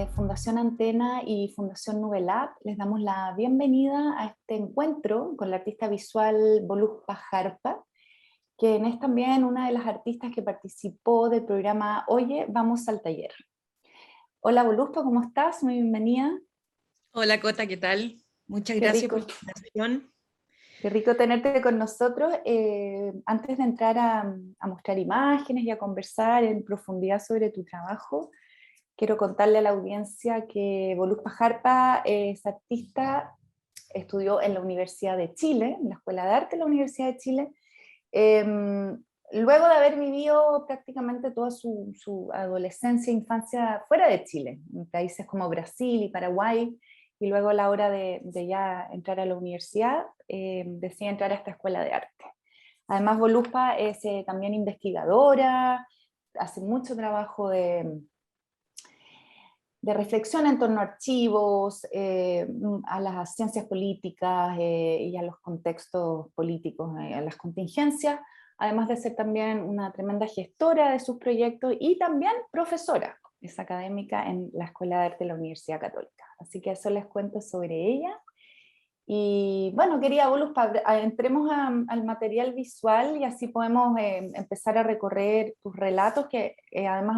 de Fundación Antena y Fundación Novelab les damos la bienvenida a este encuentro con la artista visual Voluspa Jarpa, quien es también una de las artistas que participó del programa Oye, vamos al taller. Hola Voluspa, ¿cómo estás? Muy bienvenida. Hola Cota, ¿qué tal? Muchas Qué gracias rico, por la invitación. qué rico tenerte con nosotros. Antes de entrar a mostrar imágenes y a conversar en profundidad sobre tu trabajo, quiero contarle a la audiencia que Voluspa Jarpa es artista, estudió en la Universidad de Chile, en la Escuela de Arte de la Universidad de Chile, eh, luego de haber vivido prácticamente toda su adolescencia e infancia fuera de Chile, en países como Brasil y Paraguay, y luego a la hora de ya entrar a la universidad, decide entrar a esta Escuela de Arte. Además, Voluspa es también investigadora, hace mucho trabajo de reflexión en torno a archivos, a las ciencias políticas y a los contextos políticos, a las contingencias, además de ser también una tremenda gestora de sus proyectos y también profesora, es académica en la Escuela de Arte de la Universidad Católica. Así que eso les cuento sobre ella. Y bueno, quería, Volus, entremos al material visual y así podemos empezar a recorrer tus relatos, que además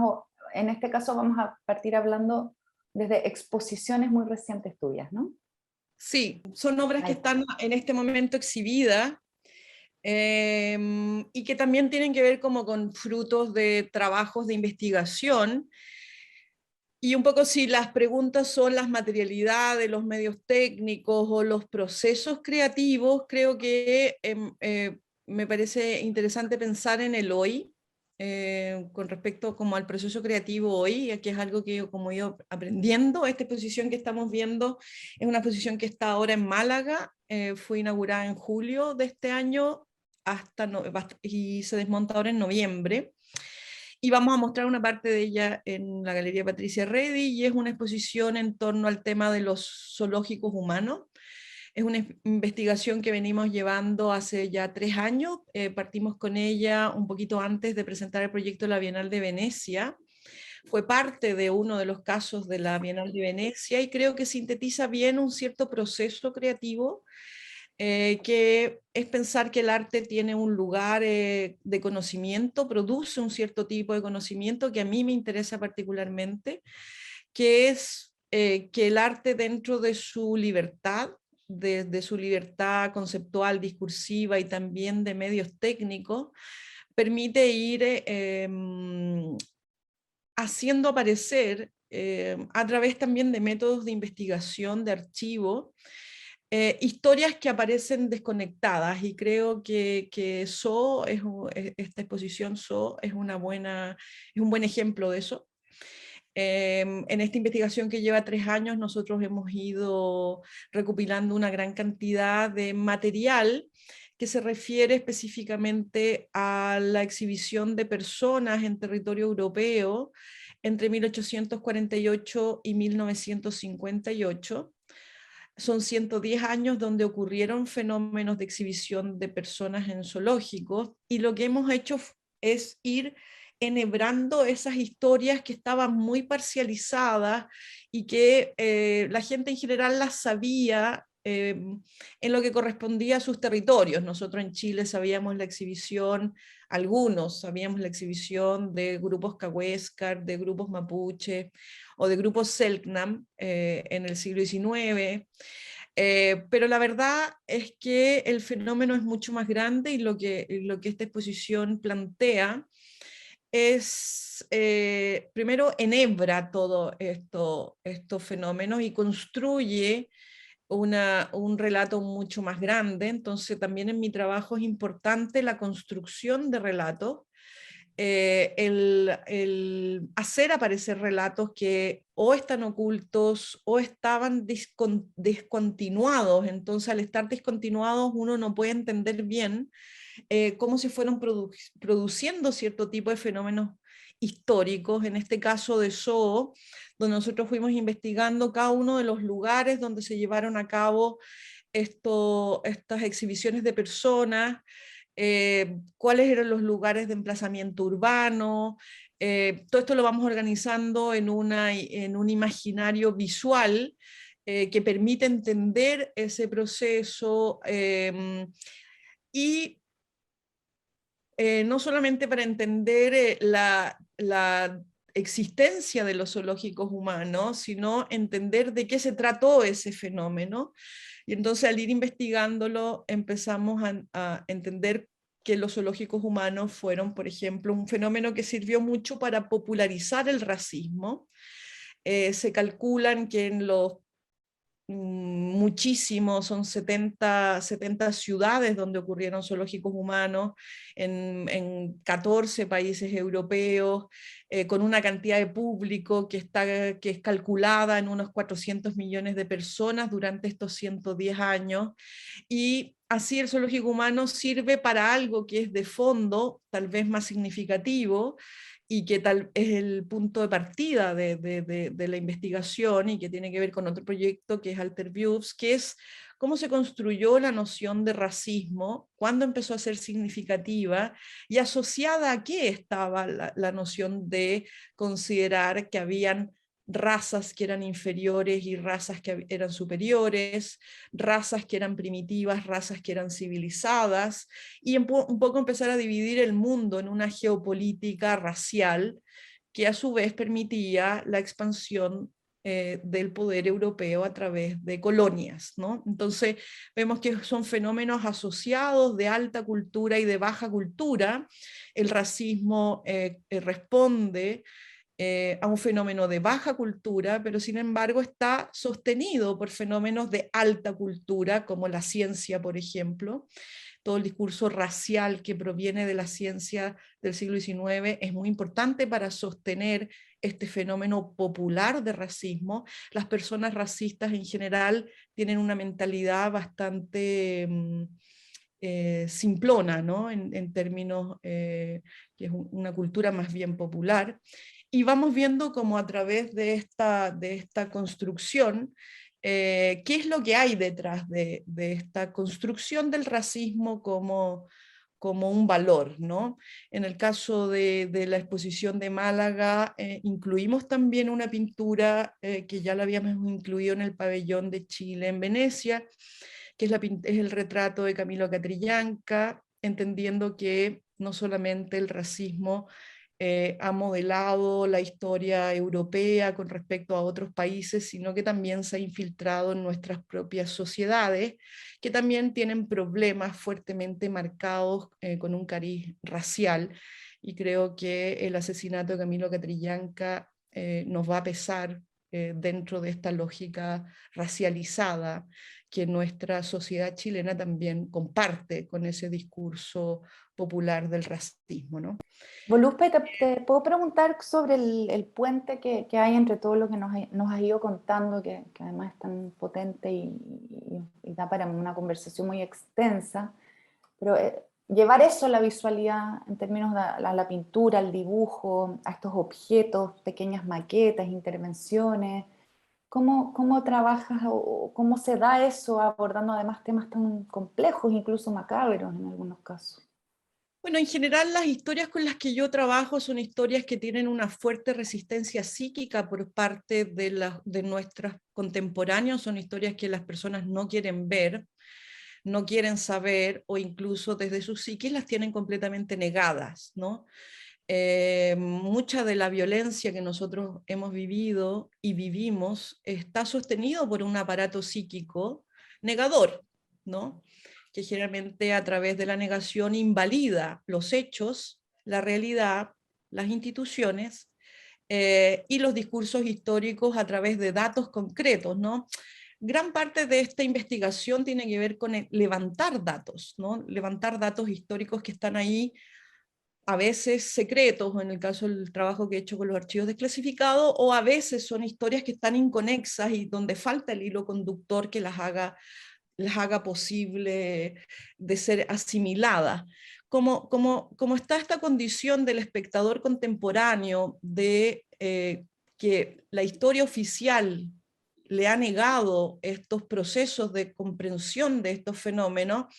en este caso vamos a partir hablando desde exposiciones muy recientes tuyas, ¿no? Sí, son obras que Ahí. están en este momento exhibidas y que también tienen que ver como con frutos de trabajos de investigación. Y un poco si las preguntas son las materialidades, los medios técnicos o los procesos creativos, creo que me parece interesante pensar en el hoy, con respecto como al proceso creativo hoy, que es algo que yo como he ido aprendiendo. Esta exposición que estamos viendo es una exposición que está ahora en Málaga, fue inaugurada en julio de este año y se desmonta ahora en noviembre. Y vamos a mostrar una parte de ella en la Galería Patricia Redi, y es una exposición en torno al tema de los zoológicos humanos. Es una investigación que venimos llevando hace ya 3 años. Partimos con ella un poquito antes de presentar el proyecto de la Bienal de Venecia. Fue parte de uno de los casos de la Bienal de Venecia y creo que sintetiza bien un cierto proceso creativo, que es pensar que el arte tiene un lugar de conocimiento, produce un cierto tipo de conocimiento que a mí me interesa particularmente, que es que el arte dentro de su libertad, de su libertad conceptual, discursiva y también de medios técnicos, permite ir haciendo aparecer a través también de métodos de investigación, de archivo, historias que aparecen desconectadas, y creo que esta exposición So es es un buen ejemplo de eso. En esta investigación que lleva 3 años, nosotros hemos ido recopilando una gran cantidad de material que se refiere específicamente a la exhibición de personas en territorio europeo entre 1848 y 1958. Son 110 años donde ocurrieron fenómenos de exhibición de personas en zoológicos, y lo que hemos hecho es ir enhebrando esas historias que estaban muy parcializadas y que la gente en general las sabía en lo que correspondía a sus territorios. Nosotros en Chile sabíamos la exhibición, algunos sabíamos la exhibición de grupos cahuéscar, de grupos mapuche o de grupos Selknam en el siglo XIX. Pero la verdad es que el fenómeno es mucho más grande, y lo que esta exposición plantea es, primero, enhebra todo estos fenómenos y construye un relato mucho más grande. Entonces también en mi trabajo es importante la construcción de relatos, el hacer aparecer relatos que o están ocultos o estaban descontinuados. Entonces, al estar descontinuados, uno no puede entender bien cómo se fueron produciendo cierto tipo de fenómenos históricos, en este caso de Zoo, donde nosotros fuimos investigando cada uno de los lugares donde se llevaron a cabo estas exhibiciones de personas, cuáles eran los lugares de emplazamiento urbano, Todo esto lo vamos organizando en un imaginario visual que permite entender ese proceso y no solamente para entender la existencia de los zoológicos humanos, sino entender de qué se trató ese fenómeno. Y entonces al ir investigándolo empezamos a entender que los zoológicos humanos fueron, por ejemplo, un fenómeno que sirvió mucho para popularizar el racismo. Se calculan que en los muchísimo, son 70 ciudades donde ocurrieron zoológicos humanos en 14 países europeos, con una cantidad de público que es calculada en unos 400 millones de personas durante estos 110 años, y así el zoológico humano sirve para algo que es de fondo, tal vez más significativo, y que tal es el punto de partida de la investigación y que tiene que ver con otro proyecto que es Alter Views, que es cómo se construyó la noción de racismo, cuándo empezó a ser significativa y asociada a qué estaba la noción de considerar que habían razas que eran inferiores y razas que eran superiores, razas que eran primitivas, razas que eran civilizadas, y un poco empezar a dividir el mundo en una geopolítica racial que a su vez permitía la expansión del poder europeo a través de colonias, ¿no? Entonces vemos que son fenómenos asociados de alta cultura y de baja cultura. El racismo responde a un fenómeno de baja cultura, pero sin embargo está sostenido por fenómenos de alta cultura, como la ciencia, por ejemplo. Todo el discurso racial que proviene de la ciencia del siglo XIX es muy importante para sostener este fenómeno popular de racismo. Las personas racistas en general tienen una mentalidad bastante simplona, ¿no? En términos que es una cultura más bien popular. Y vamos viendo como a través de esta construcción, qué es lo que hay detrás de esta construcción del racismo como un valor, ¿no? En el caso de la exposición de Málaga, incluimos también una pintura que ya la habíamos incluido en el pabellón de Chile en Venecia, que es el retrato de Camilo Catrillanca, entendiendo que no solamente el racismo ha modelado la historia europea con respecto a otros países, sino que también se ha infiltrado en nuestras propias sociedades, que también tienen problemas fuertemente marcados con un cariz racial. Y creo que el asesinato de Camilo Catrillanca nos va a pesar dentro de esta lógica racializada que nuestra sociedad chilena también comparte con ese discurso popular del racismo, ¿no? Voluspe, te puedo preguntar sobre el puente que hay entre todo lo que nos has ido contando, que además es tan potente y da para una conversación muy extensa, pero llevar eso a la visualidad en términos de la pintura, el dibujo, a estos objetos, pequeñas maquetas, intervenciones, ¿cómo trabajas o cómo se da eso abordando además temas tan complejos, incluso macabros en algunos casos? Bueno, en general las historias con las que yo trabajo son historias que tienen una fuerte resistencia psíquica por parte de nuestros contemporáneos, son historias que las personas no quieren ver, no quieren saber o incluso desde su psiquis las tienen completamente negadas, ¿no? Mucha de la violencia que nosotros hemos vivido y vivimos está sostenido por un aparato psíquico negador, ¿no? Que generalmente a través de la negación invalida los hechos, la realidad, las instituciones y los discursos históricos a través de datos concretos, ¿no? Gran parte de esta investigación tiene que ver con levantar datos, ¿no? Levantar datos históricos que están ahí a veces secretos, en el caso del trabajo que he hecho con los archivos desclasificados, o a veces son historias que están inconexas y donde falta el hilo conductor que las haga posible de ser asimiladas. Como está esta condición del espectador contemporáneo de que la historia oficial le ha negado estos procesos de comprensión de estos fenómenos,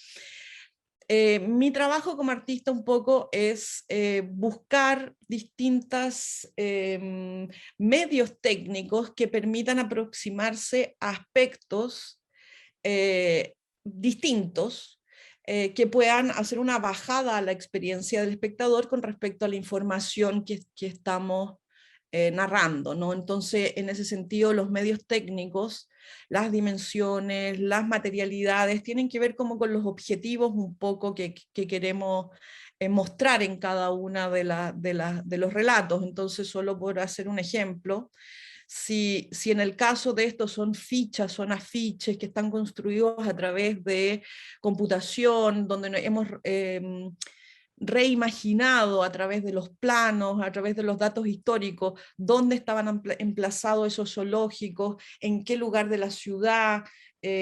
Mi trabajo como artista un poco es buscar distintos medios técnicos que permitan aproximarse a aspectos distintos, que puedan hacer una bajada a la experiencia del espectador con respecto a la información que estamos narrando, ¿no? Entonces, en ese sentido, los medios técnicos, las dimensiones, las materialidades, tienen que ver como con los objetivos un poco que queremos mostrar en cada una de los relatos. Entonces, solo por hacer un ejemplo, si en el caso de estos son fichas, son afiches que están construidos a través de computación, donde hemos reimaginado a través de los planos, a través de los datos históricos, dónde estaban emplazados esos zoológicos, en qué lugar de la ciudad,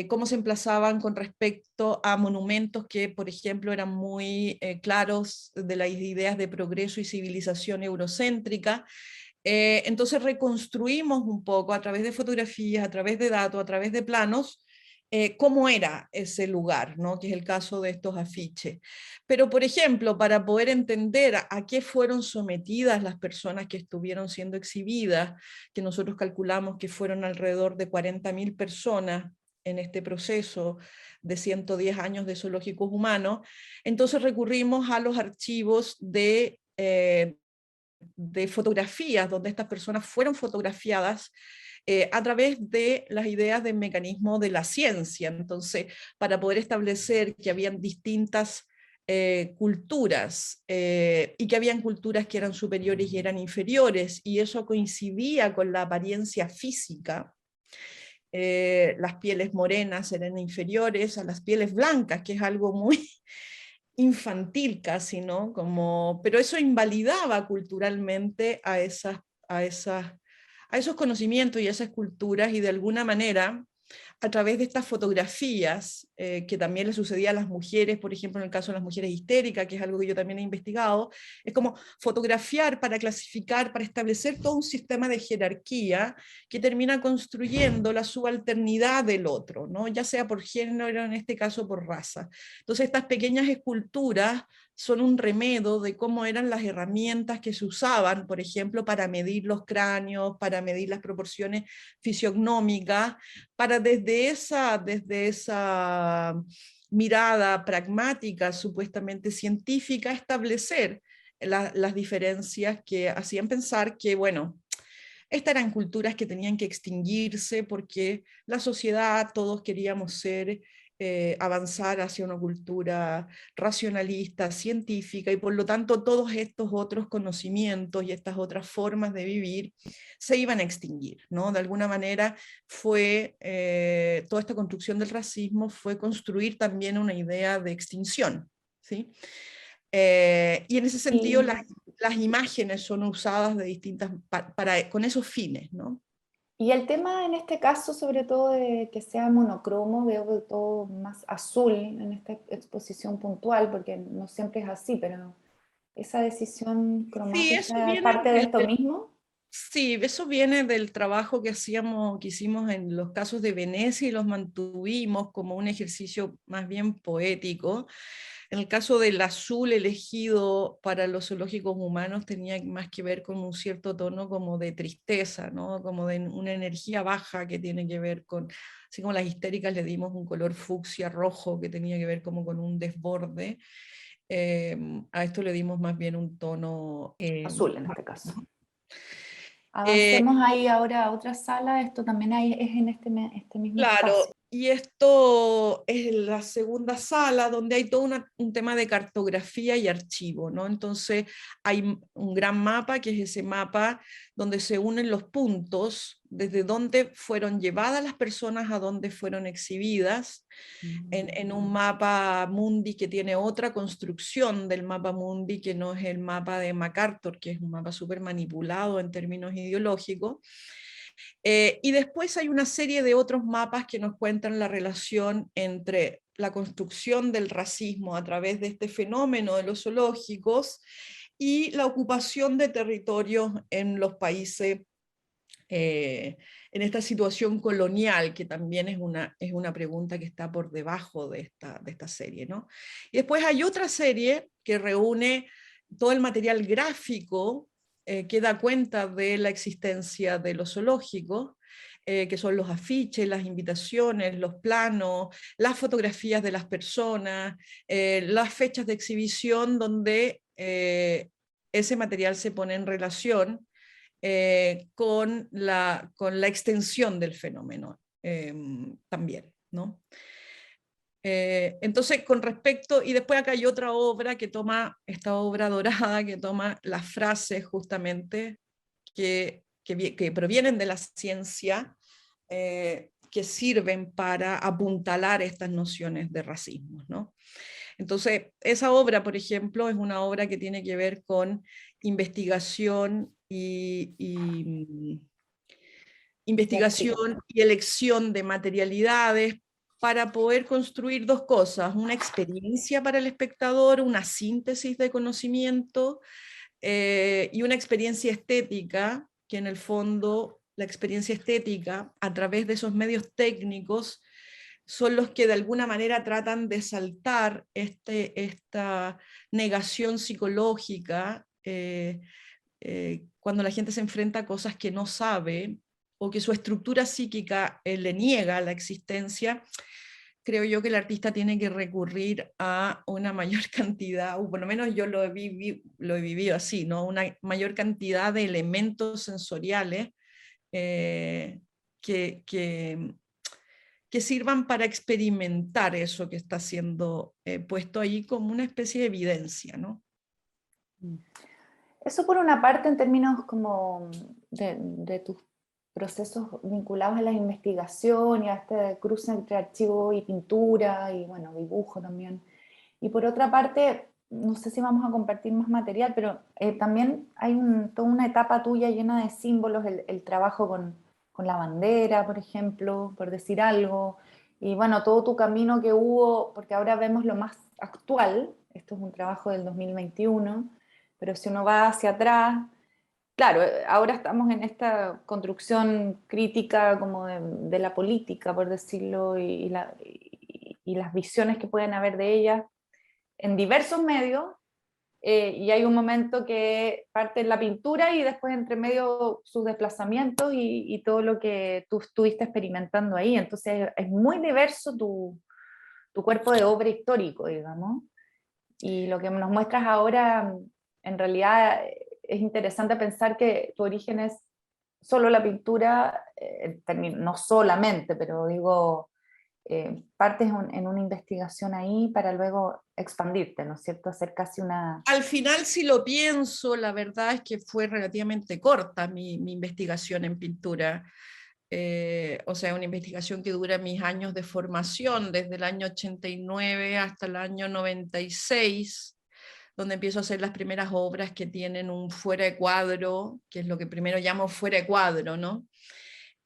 cómo se emplazaban con respecto a monumentos que, por ejemplo, eran muy claros de las ideas de progreso y civilización eurocéntrica. Entonces reconstruimos un poco a través de fotografías, a través de datos, a través de planos, cómo era ese lugar, ¿no? Que es el caso de estos afiches. Pero, por ejemplo, para poder entender a qué fueron sometidas las personas que estuvieron siendo exhibidas, que nosotros calculamos que fueron alrededor de 40.000 personas en este proceso de 110 años de zoológicos humanos, entonces recurrimos a los archivos de fotografías, donde estas personas fueron fotografiadas a través de las ideas del mecanismo de la ciencia. Entonces, para poder establecer que habían distintas culturas y que habían culturas que eran superiores y eran inferiores, y eso coincidía con la apariencia física. Las pieles morenas eran inferiores a las pieles blancas, que es algo muy infantil casi, ¿no? Pero eso invalidaba culturalmente a esos conocimientos y a esas culturas, y de alguna manera, a través de estas fotografías, que también le sucedía a las mujeres, por ejemplo, en el caso de las mujeres histéricas, que es algo que yo también he investigado, es como fotografiar para clasificar, para establecer todo un sistema de jerarquía que termina construyendo la subalternidad del otro, ¿no? Ya sea por género, en este caso por raza. Entonces, estas pequeñas esculturas son un remedo de cómo eran las herramientas que se usaban, por ejemplo, para medir los cráneos, para medir las proporciones fisiognómicas, para desde esa mirada pragmática, supuestamente científica, establecer las diferencias que hacían pensar que, bueno, estas eran culturas que tenían que extinguirse porque la sociedad, todos queríamos avanzar hacia una cultura racionalista, científica, y por lo tanto todos estos otros conocimientos y estas otras formas de vivir se iban a extinguir, ¿no? De alguna manera toda esta construcción del racismo fue construir también una idea de extinción, ¿sí? Y en ese sentido Y, las imágenes son usadas de con esos fines, ¿no? y el tema en este caso, sobre todo de que sea monocromo, veo que todo más azul en esta exposición puntual, porque no siempre es así, pero esa decisión Sí, eso cromática viene parte de esto mismo. sí, eso viene del trabajo que hicimos en los casos de Venecia, y los mantuvimos como un ejercicio más bien poético. En el caso del azul elegido para los zoológicos humanos tenía más que ver con un cierto tono como de tristeza, ¿no? Como de una energía baja que tiene que ver con, así como las histéricas le dimos un color fucsia rojo que tenía que ver como con un desborde. A esto le dimos más bien un tono Azul en este caso. ¿no? Eh, Avancemos ahí ahora a otra sala, esto también es en este mismo Claro, espacio. y esto es la segunda sala donde hay todo un tema de cartografía y archivo, ¿no? Entonces hay un gran mapa, que es ese mapa donde se unen los puntos, desde dónde fueron llevadas las personas a dónde fueron exhibidas, en un mapa mundi que tiene otra construcción del mapa mundi, que no es el mapa de MacArthur, que es un mapa súper manipulado en términos ideológicos. Y después hay una serie de otros mapas que nos cuentan la relación entre la construcción del racismo a través de este fenómeno de los zoológicos y la ocupación de territorios en los países en esta situación colonial, que también es una pregunta que está por debajo de esta serie, ¿no? Y después hay otra serie que reúne todo el material gráfico que da cuenta de la existencia de los zoológicos, que son los afiches, las invitaciones, los planos, las fotografías de las personas, las fechas de exhibición, donde ese material se pone en relación con la extensión del fenómeno también, ¿no? Entonces, con respecto, y después acá hay otra obra que toma, esta obra dorada, que toma las frases justamente que provienen de la ciencia, que sirven para apuntalar estas nociones de racismo, ¿no? Entonces, esa obra, por ejemplo, es una obra que tiene que ver con investigación investigación y elección de materialidades para poder construir dos cosas: una experiencia para el espectador, una síntesis de conocimiento, y una experiencia estética, que en el fondo la experiencia estética, a través de esos medios técnicos, son los que de alguna manera tratan de saltar esta negación psicológica, cuando la gente se enfrenta a cosas que no sabe o que su estructura psíquica le niega la existencia. Creo yo que el artista tiene que recurrir a una mayor cantidad, o por lo menos yo lo he vivido así, ¿no? Una mayor cantidad de elementos sensoriales eh, que, que, que sirvan para experimentar eso que está siendo puesto ahí como una especie de evidencia, ¿no? Eso por una parte en términos como de tus procesos vinculados a la investigación y a este cruce entre archivo y pintura y bueno, dibujo también. Y por otra parte, no sé si vamos a compartir más material, pero también hay toda una etapa tuya llena de símbolos, el trabajo con la bandera, por ejemplo, por decir algo, y bueno, todo tu camino que hubo, porque ahora vemos lo más actual, esto es un trabajo del 2021, pero si uno va hacia atrás, claro, ahora estamos en esta construcción crítica como de la política, por decirlo, y las visiones que pueden haber de ella en diversos medios, y hay un momento que parte en la pintura y después entre medio sus desplazamientos y todo lo que tú estuviste experimentando ahí. Entonces es muy diverso tu cuerpo de obra histórico, digamos, y lo que nos muestras ahora en realidad es interesante pensar que tu origen es solo la pintura, no solamente, pero digo, partes en una investigación ahí para luego expandirte, ¿no es cierto? Hacer casi una... Al final, si lo pienso, la verdad es que fue relativamente corta mi investigación en pintura. O sea, una investigación que dura mis años de formación, desde el año 89 hasta el año 96, donde empiezo a hacer las primeras obras que tienen un fuera de cuadro, que es lo que primero llamo fuera de cuadro, ¿no?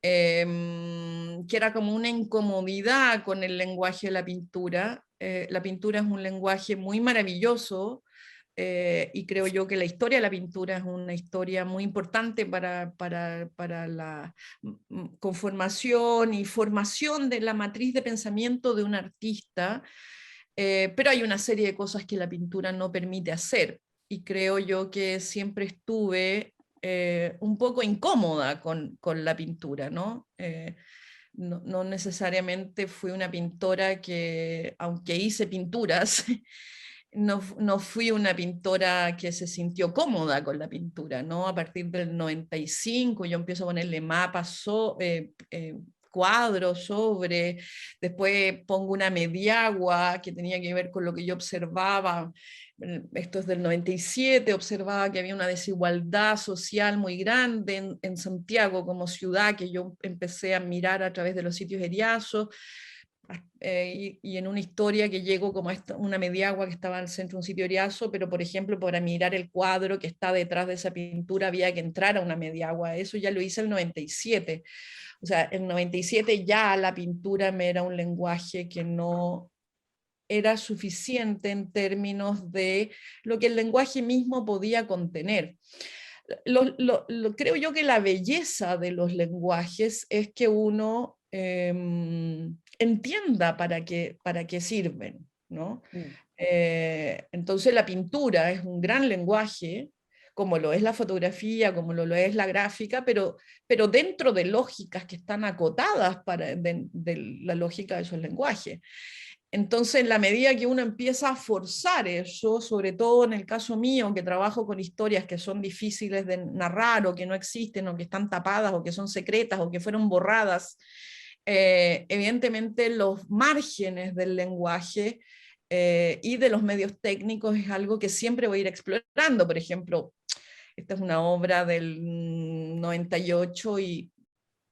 Que era como una incomodidad con el lenguaje de la pintura. La pintura es un lenguaje muy maravilloso, y creo yo que la historia de la pintura es una historia muy importante para la conformación y formación de la matriz de pensamiento de un artista, pero hay una serie de cosas que la pintura no permite hacer, y creo yo que siempre estuve un poco incómoda con la pintura, ¿no? No necesariamente fui una pintora que, aunque hice pinturas, no fui una pintora que se sintió cómoda con la pintura, ¿no? A partir del 95 yo empiezo a ponerle mapas, cuadros sobre, después pongo una mediagua que tenía que ver con lo que yo observaba. Esto es del 97, observaba que había una desigualdad social muy grande en Santiago como ciudad, que yo empecé a mirar a través de los sitios Eriazo, y en una historia que llego como a una mediagua que estaba al centro de un sitio Eriazo, pero por ejemplo para mirar el cuadro que está detrás de esa pintura había que entrar a una mediagua. Eso ya lo hice el 97. O sea, el 97 ya la pintura me era un lenguaje que no era suficiente en términos de lo que el lenguaje mismo podía contener. Creo yo que la belleza de los lenguajes es que uno entienda para qué sirven, ¿no? Mm. Entonces la pintura es un gran lenguaje, como lo es la fotografía, como lo es la gráfica, pero dentro de lógicas que están acotadas de la lógica de esos lenguajes. Entonces, en la medida que uno empieza a forzar eso, sobre todo en el caso mío, que trabajo con historias que son difíciles de narrar o que no existen o que están tapadas o que son secretas o que fueron borradas, evidentemente los márgenes del lenguaje y de los medios técnicos es algo que siempre voy a ir explorando. Por ejemplo, esta es una obra del 98 y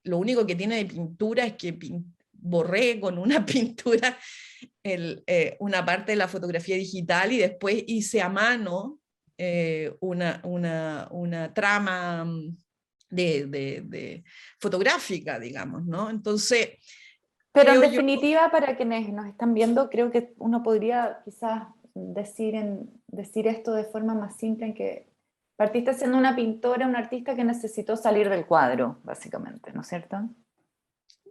lo único que tiene de pintura es que borré con una pintura una parte de la fotografía digital y después hice a mano una trama de fotográfica, digamos, ¿no? Entonces, Pero en creo yo, definitiva, para quienes nos están viendo, creo que uno podría quizás decir esto de forma más simple, en que partiste siendo una pintora, un artista que necesitó salir del cuadro, básicamente, ¿no es cierto?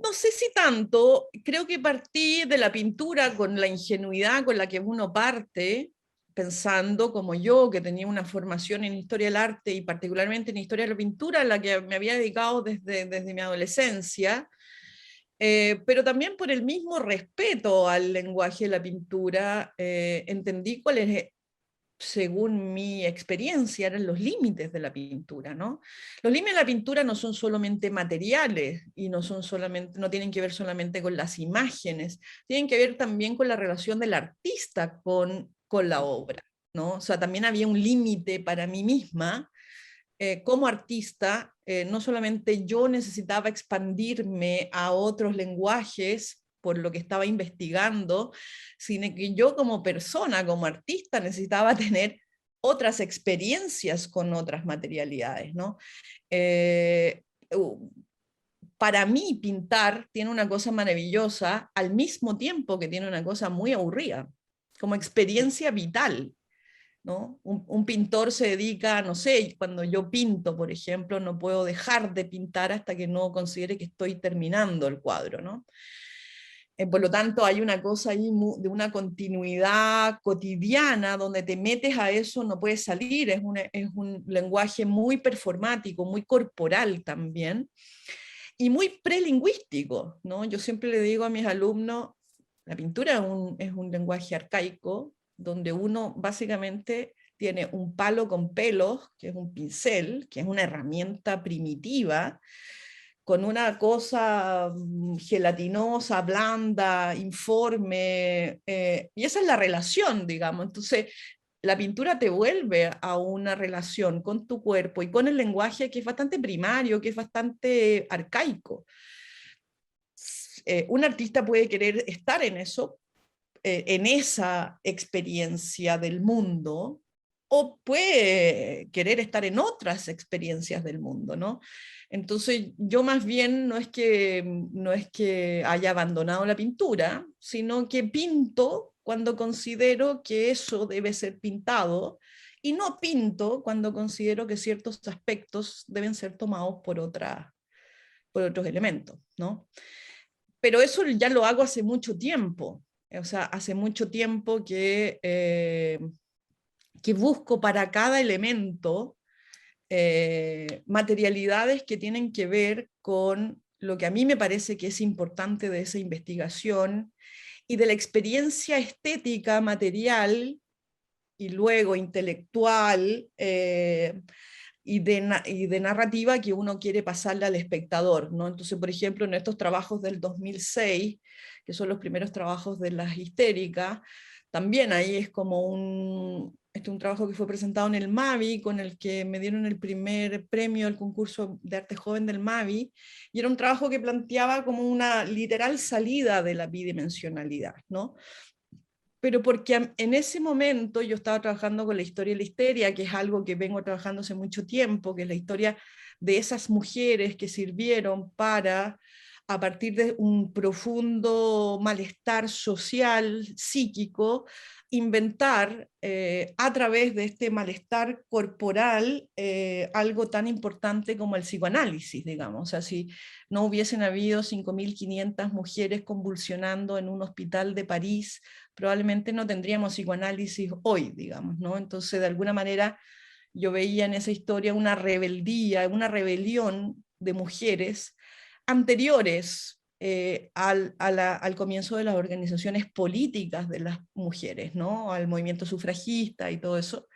no sé si tanto, creo que partí de la pintura con la ingenuidad con la que uno parte, pensando como yo, que tenía una formación en historia del arte y particularmente en historia de la pintura, a la que me había dedicado desde mi adolescencia, pero también por el mismo respeto al lenguaje de la pintura, entendí cuáles, según mi experiencia, eran los límites de la pintura, ¿no? Los límites de la pintura no son solamente materiales y no tienen que ver solamente con las imágenes, tienen que ver también con la relación del artista con la obra, ¿no? O sea, también había un límite para mí misma como artista, no solamente yo necesitaba expandirme a otros lenguajes por lo que estaba investigando, sino que yo como persona, como artista, necesitaba tener otras experiencias con otras materialidades, ¿no? Eh, para mí pintar tiene una cosa maravillosa al mismo tiempo que tiene una cosa muy aburrida, como experiencia vital. ¿No? Un pintor se dedica, no sé, cuando yo pinto, por ejemplo, no puedo dejar de pintar hasta que no considere que estoy terminando el cuadro, ¿no? Por lo tanto, hay una cosa ahí de una continuidad cotidiana donde te metes a eso, no puedes salir, es un lenguaje muy performático, muy corporal también, y muy prelingüístico, ¿no? Yo siempre le digo a mis alumnos, la pintura es un lenguaje arcaico, donde uno básicamente tiene un palo con pelos, que es un pincel, que es una herramienta primitiva, con una cosa gelatinosa, blanda, informe, y esa es la relación, digamos. Entonces, la pintura te vuelve a una relación con tu cuerpo y con el lenguaje que es bastante primario, que es bastante arcaico. Un artista puede querer estar en eso, en esa experiencia del mundo, o puede querer estar en otras experiencias del mundo, ¿no? Entonces, yo más bien no es que haya abandonado la pintura, sino que pinto cuando considero que eso debe ser pintado y no pinto cuando considero que ciertos aspectos deben ser tomados por otros elementos, ¿no? Pero eso ya lo hago hace mucho tiempo. O sea, hace mucho tiempo que busco para cada elemento materialidades que tienen que ver con lo que a mí me parece que es importante de esa investigación y de la experiencia estética material y luego intelectual y de narrativa que uno quiere pasarle al espectador, ¿no? Entonces, por ejemplo, en estos trabajos del 2006, que son los primeros trabajos de las histéricas, también ahí es como un trabajo que fue presentado en el MAVI, con el que me dieron el primer premio al concurso de arte joven del MAVI, y era un trabajo que planteaba como una literal salida de la bidimensionalidad, ¿no? Pero porque en ese momento yo estaba trabajando con la historia de la histeria, que es algo que vengo trabajando hace mucho tiempo, que es la historia de esas mujeres que sirvieron para a partir de un profundo malestar social, psíquico, inventar a través de este malestar corporal algo tan importante como el psicoanálisis, digamos. O sea, si no hubiesen habido 5.500 mujeres convulsionando en un hospital de París, probablemente no tendríamos psicoanálisis hoy, digamos, ¿no? Entonces, de alguna manera, yo veía en esa historia una rebeldía, una rebelión de mujeres anteriores al comienzo de las organizaciones políticas de las mujeres, ¿no? Al movimiento sufragista y todo eso.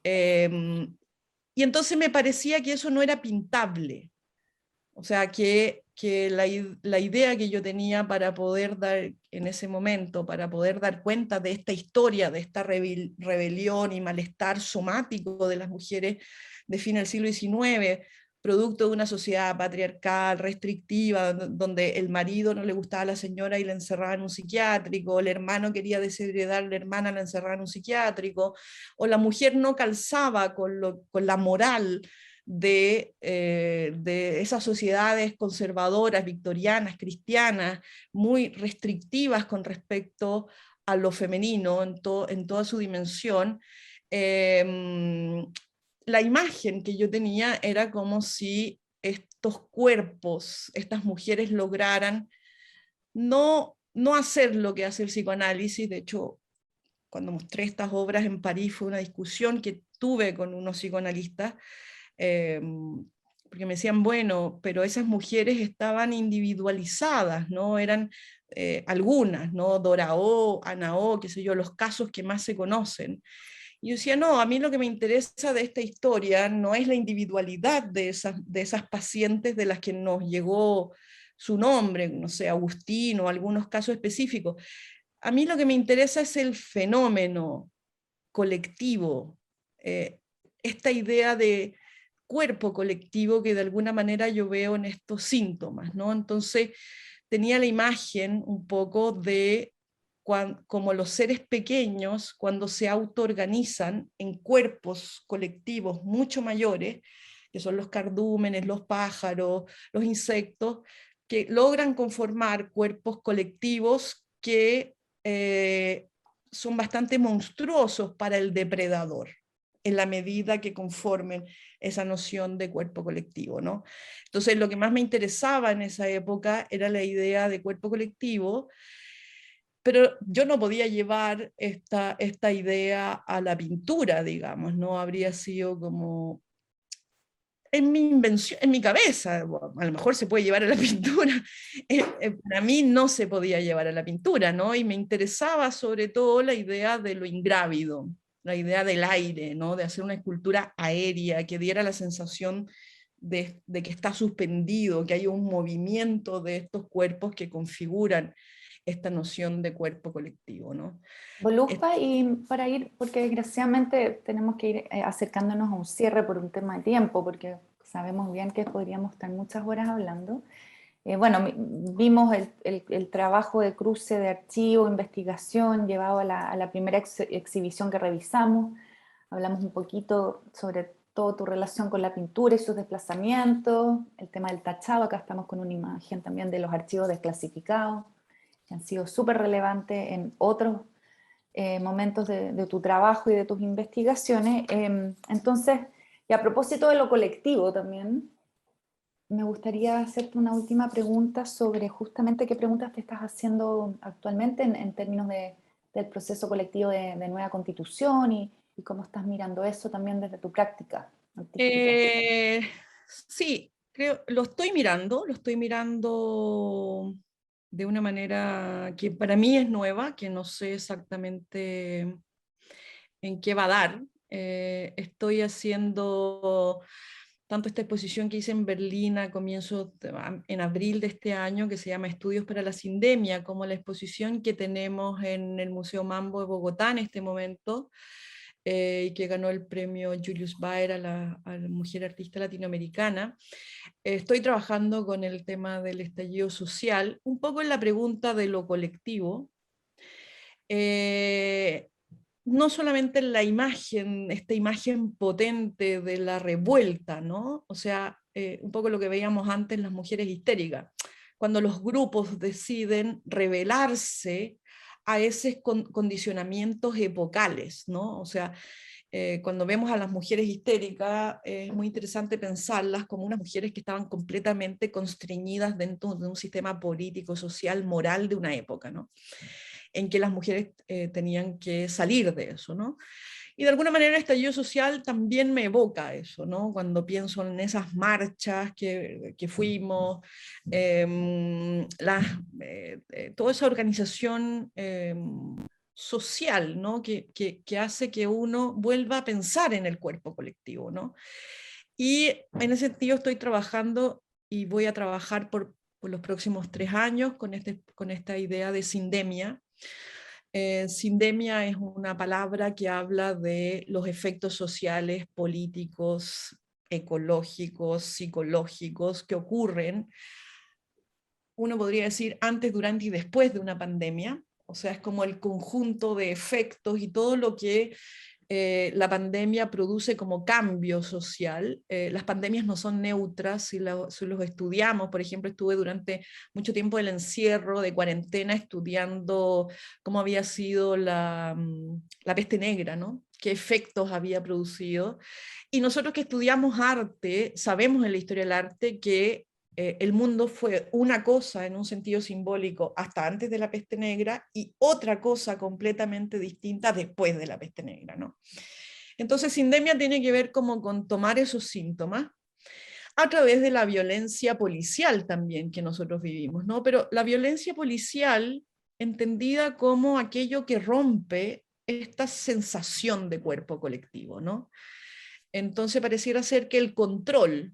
Y entonces me parecía que eso no era pintable. O sea, que la idea que yo tenía para poder dar en ese momento, para poder dar cuenta de esta historia, de esta rebelión y malestar somático de las mujeres de fin del siglo XIX, producto de una sociedad patriarcal, restrictiva, donde el marido no le gustaba a la señora y la encerraba en un psiquiátrico, el hermano quería desheredar a la hermana, la encerraba en un psiquiátrico, o la mujer no calzaba con la moral de esas sociedades conservadoras, victorianas, cristianas, muy restrictivas con respecto a lo femenino en toda su dimensión. La imagen que yo tenía era como si estos cuerpos, estas mujeres lograran no hacer lo que hace el psicoanálisis. De hecho, cuando mostré estas obras en París fue una discusión que tuve con unos psicoanalistas, porque me decían, bueno, pero esas mujeres estaban individualizadas, ¿no? Eran algunas, ¿no? Dora O, Ana O, qué sé yo, los casos que más se conocen. Y yo decía, no, a mí lo que me interesa de esta historia no es la individualidad de esas pacientes de las que nos llegó su nombre, no sé, Agustín o algunos casos específicos. A mí lo que me interesa es el fenómeno colectivo, esta idea de cuerpo colectivo que de alguna manera yo veo en estos síntomas, ¿no? Entonces tenía la imagen un poco de como los seres pequeños cuando se autoorganizan en cuerpos colectivos mucho mayores, que son los cardúmenes, los pájaros, los insectos, que logran conformar cuerpos colectivos que son bastante monstruosos para el depredador, en la medida que conformen esa noción de cuerpo colectivo, ¿no? Entonces, lo que más me interesaba en esa época era la idea de cuerpo colectivo, pero yo no podía llevar esta idea a la pintura, digamos, no habría sido como en mi invención, en mi cabeza, a lo mejor se puede llevar a la pintura, para mí no se podía llevar a la pintura, ¿no? Y me interesaba sobre todo la idea de lo ingrávido, la idea del aire, ¿no? De hacer una escultura aérea que diera la sensación de que está suspendido, que hay un movimiento de estos cuerpos que configuran esta noción de cuerpo colectivo, ¿no? Voluspa, y para ir, porque desgraciadamente tenemos que ir acercándonos a un cierre por un tema de tiempo, porque sabemos bien que podríamos estar muchas horas hablando. Bueno, vimos el trabajo de cruce de archivo, investigación, llevado a la primera exhibición que revisamos. Hablamos un poquito sobre toda tu relación con la pintura y sus desplazamientos, el tema del tachado. Acá estamos con una imagen también de los archivos desclasificados, que han sido súper relevantes en otros momentos de tu trabajo y de tus investigaciones. Entonces, y a propósito de lo colectivo también, me gustaría hacerte una última pregunta sobre justamente qué preguntas te estás haciendo actualmente en términos del proceso colectivo de nueva constitución y cómo estás mirando eso también desde tu práctica artística. Sí, creo, lo estoy mirando de una manera que para mí es nueva, que no sé exactamente en qué va a dar. Estoy haciendo tanto esta exposición que hice en Berlín en abril de este año, que se llama Estudios para la Sindemia, como la exposición que tenemos en el Museo Mambo de Bogotá en este momento, y que ganó el premio Julius Baer a la mujer artista latinoamericana. Estoy trabajando con el tema del estallido social, un poco en la pregunta de lo colectivo, no solamente en la imagen, esta imagen potente de la revuelta, ¿no? O sea, un poco lo que veíamos antes, las mujeres histéricas. cuando los grupos deciden rebelarse a esos condicionamientos epocales, ¿no? O sea, cuando vemos a las mujeres histéricas, es muy interesante pensarlas como unas mujeres que estaban completamente constreñidas dentro de un sistema político, social, moral de una época, ¿no? En que las mujeres tenían que salir de eso, ¿no? Y de alguna manera el estallido social también me evoca eso, ¿no? Cuando pienso en esas marchas que fuimos, toda esa organización social, ¿no? Que hace que uno vuelva a pensar en el cuerpo colectivo, ¿no? Y en ese sentido estoy trabajando y voy a trabajar por los próximos 3 años con esta idea de sindemia. Sindemia es una palabra que habla de los efectos sociales, políticos, ecológicos, psicológicos que ocurren, uno podría decir, antes, durante y después de una pandemia. O sea, es como el conjunto de efectos y todo lo que la pandemia produce como cambio social. Las pandemias no son neutras, si los estudiamos. Por ejemplo, estuve durante mucho tiempo el encierro de cuarentena estudiando cómo había sido la peste negra, ¿no? Qué efectos había producido. Y nosotros que estudiamos arte, sabemos en la historia del arte que el mundo fue una cosa en un sentido simbólico hasta antes de la peste negra y otra cosa completamente distinta después de la peste negra, ¿no? Entonces, sindemia tiene que ver como con tomar esos síntomas a través de la violencia policial también que nosotros vivimos, ¿no? Pero la violencia policial entendida como aquello que rompe esta sensación de cuerpo colectivo, ¿no? Entonces pareciera ser que el control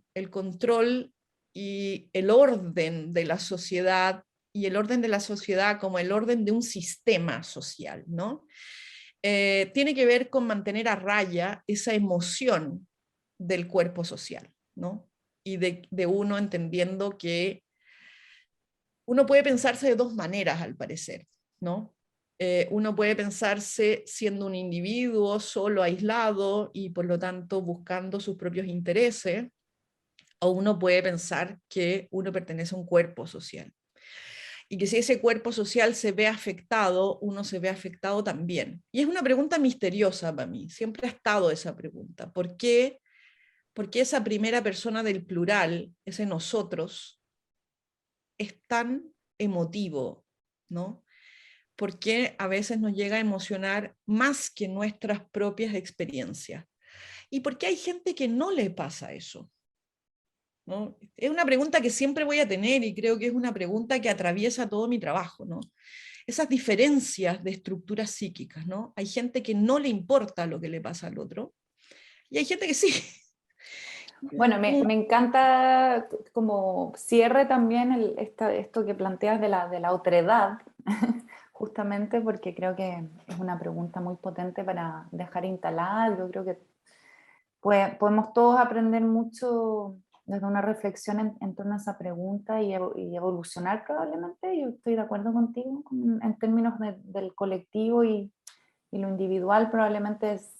y el orden de la sociedad, y el orden de la sociedad como el orden de un sistema social, ¿no? Tiene que ver con mantener a raya esa emoción del cuerpo social, ¿no? Y de uno entendiendo que uno puede pensarse de 2 maneras, al parecer, ¿no? Uno puede pensarse siendo un individuo solo, aislado y por lo tanto buscando sus propios intereses, o uno puede pensar que uno pertenece a un cuerpo social. Y que si ese cuerpo social se ve afectado, uno se ve afectado también. Y es una pregunta misteriosa para mí, siempre ha estado esa pregunta. ¿Por qué esa primera persona del plural, ese nosotros, es tan emotivo, ¿no? ¿Por qué a veces nos llega a emocionar más que nuestras propias experiencias? ¿Y por qué hay gente que no le pasa eso? ¿No? Es una pregunta que siempre voy a tener y creo que es una pregunta que atraviesa todo mi trabajo, ¿no? Esas diferencias de estructuras psíquicas, ¿no? Hay gente que no le importa lo que le pasa al otro y hay gente que sí. Bueno, me encanta como cierre también esto que planteas de la otredad, justamente porque creo que es una pregunta muy potente para dejar instalada. Yo creo que podemos todos aprender mucho desde una reflexión en torno a esa pregunta y evolucionar probablemente. Yo estoy de acuerdo contigo en términos del colectivo y lo individual probablemente es,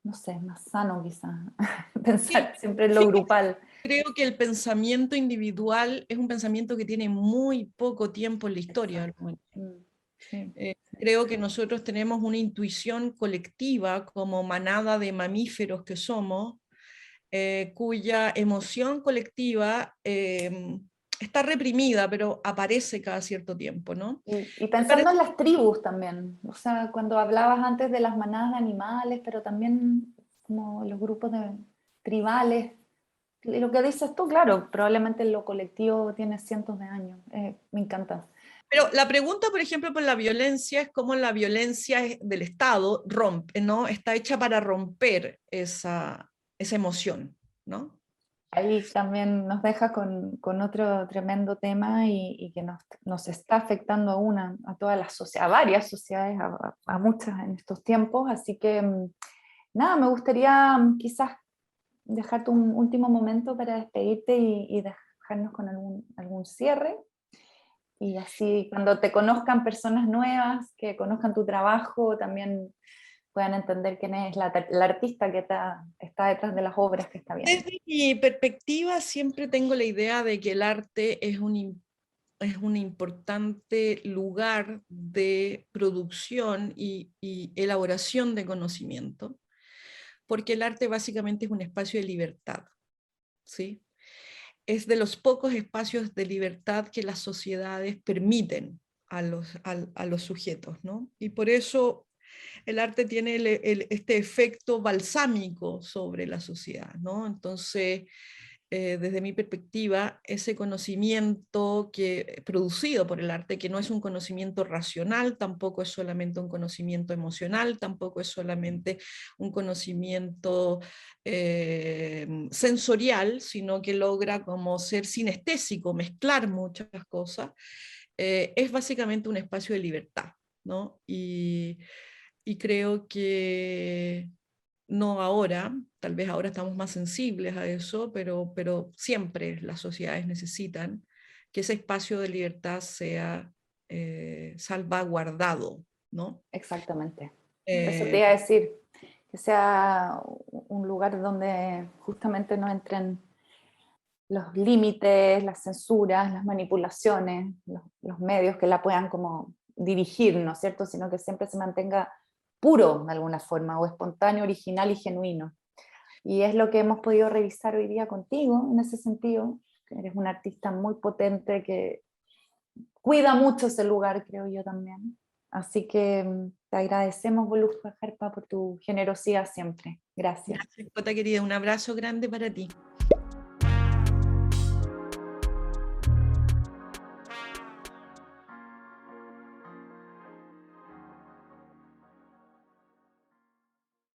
no sé, más sano quizás, Sí, pensar siempre en lo sí, grupal. creo que el pensamiento individual es un pensamiento que tiene muy poco tiempo en la historia. Exacto. Sí. Creo que nosotros tenemos una intuición colectiva como manada de mamíferos que somos, cuya emoción colectiva está reprimida, pero aparece cada cierto tiempo, ¿no? Y Me parece pensando en las tribus también, o sea, cuando hablabas antes de las manadas de animales, pero también como los grupos tribales, y lo que dices tú, claro, probablemente lo colectivo tiene cientos de años, me encanta. Pero la pregunta, por ejemplo, por la violencia es cómo la violencia del Estado rompe, ¿no? Está hecha para romper esa emoción, ¿no? Ahí también nos deja con otro tremendo tema y que nos está afectando a todas las sociedades, a varias sociedades, a muchas en estos tiempos, así que nada, me gustaría quizás dejarte un último momento para despedirte y dejarnos con algún cierre. Y así cuando te conozcan personas nuevas, que conozcan tu trabajo, también puedan entender quién es la artista que está detrás de las obras que está viendo. Desde mi perspectiva, siempre tengo la idea de que el arte es un importante lugar de producción y elaboración de conocimiento, porque el arte básicamente es un espacio de libertad, ¿sí? Es de los pocos espacios de libertad que las sociedades permiten a los sujetos, ¿no? Y por eso el arte tiene este efecto balsámico sobre la sociedad, ¿no? Entonces, desde mi perspectiva, ese conocimiento producido por el arte, que no es un conocimiento racional, tampoco es solamente un conocimiento emocional, tampoco es solamente un conocimiento sensorial, sino que logra como ser sinestésico, mezclar muchas cosas, es básicamente un espacio de libertad, ¿no? Y creo que no ahora, tal vez ahora estamos más sensibles a eso, pero siempre las sociedades necesitan que ese espacio de libertad sea salvaguardado, ¿no? Exactamente. Eso te Eh, iba a decir, que sea un lugar donde justamente no entren los límites, las censuras, las manipulaciones, los medios que la puedan como dirigir, ¿no es cierto? Sino que siempre se mantenga puro de alguna forma, o espontáneo, original y genuino. Y es lo que hemos podido revisar hoy día contigo, en ese sentido. Eres un artista muy potente que cuida mucho ese lugar, creo yo también. Así que te agradecemos, Voluspa Jarpa, por tu generosidad siempre. Gracias. Gracias, Jota querida, un abrazo grande para ti.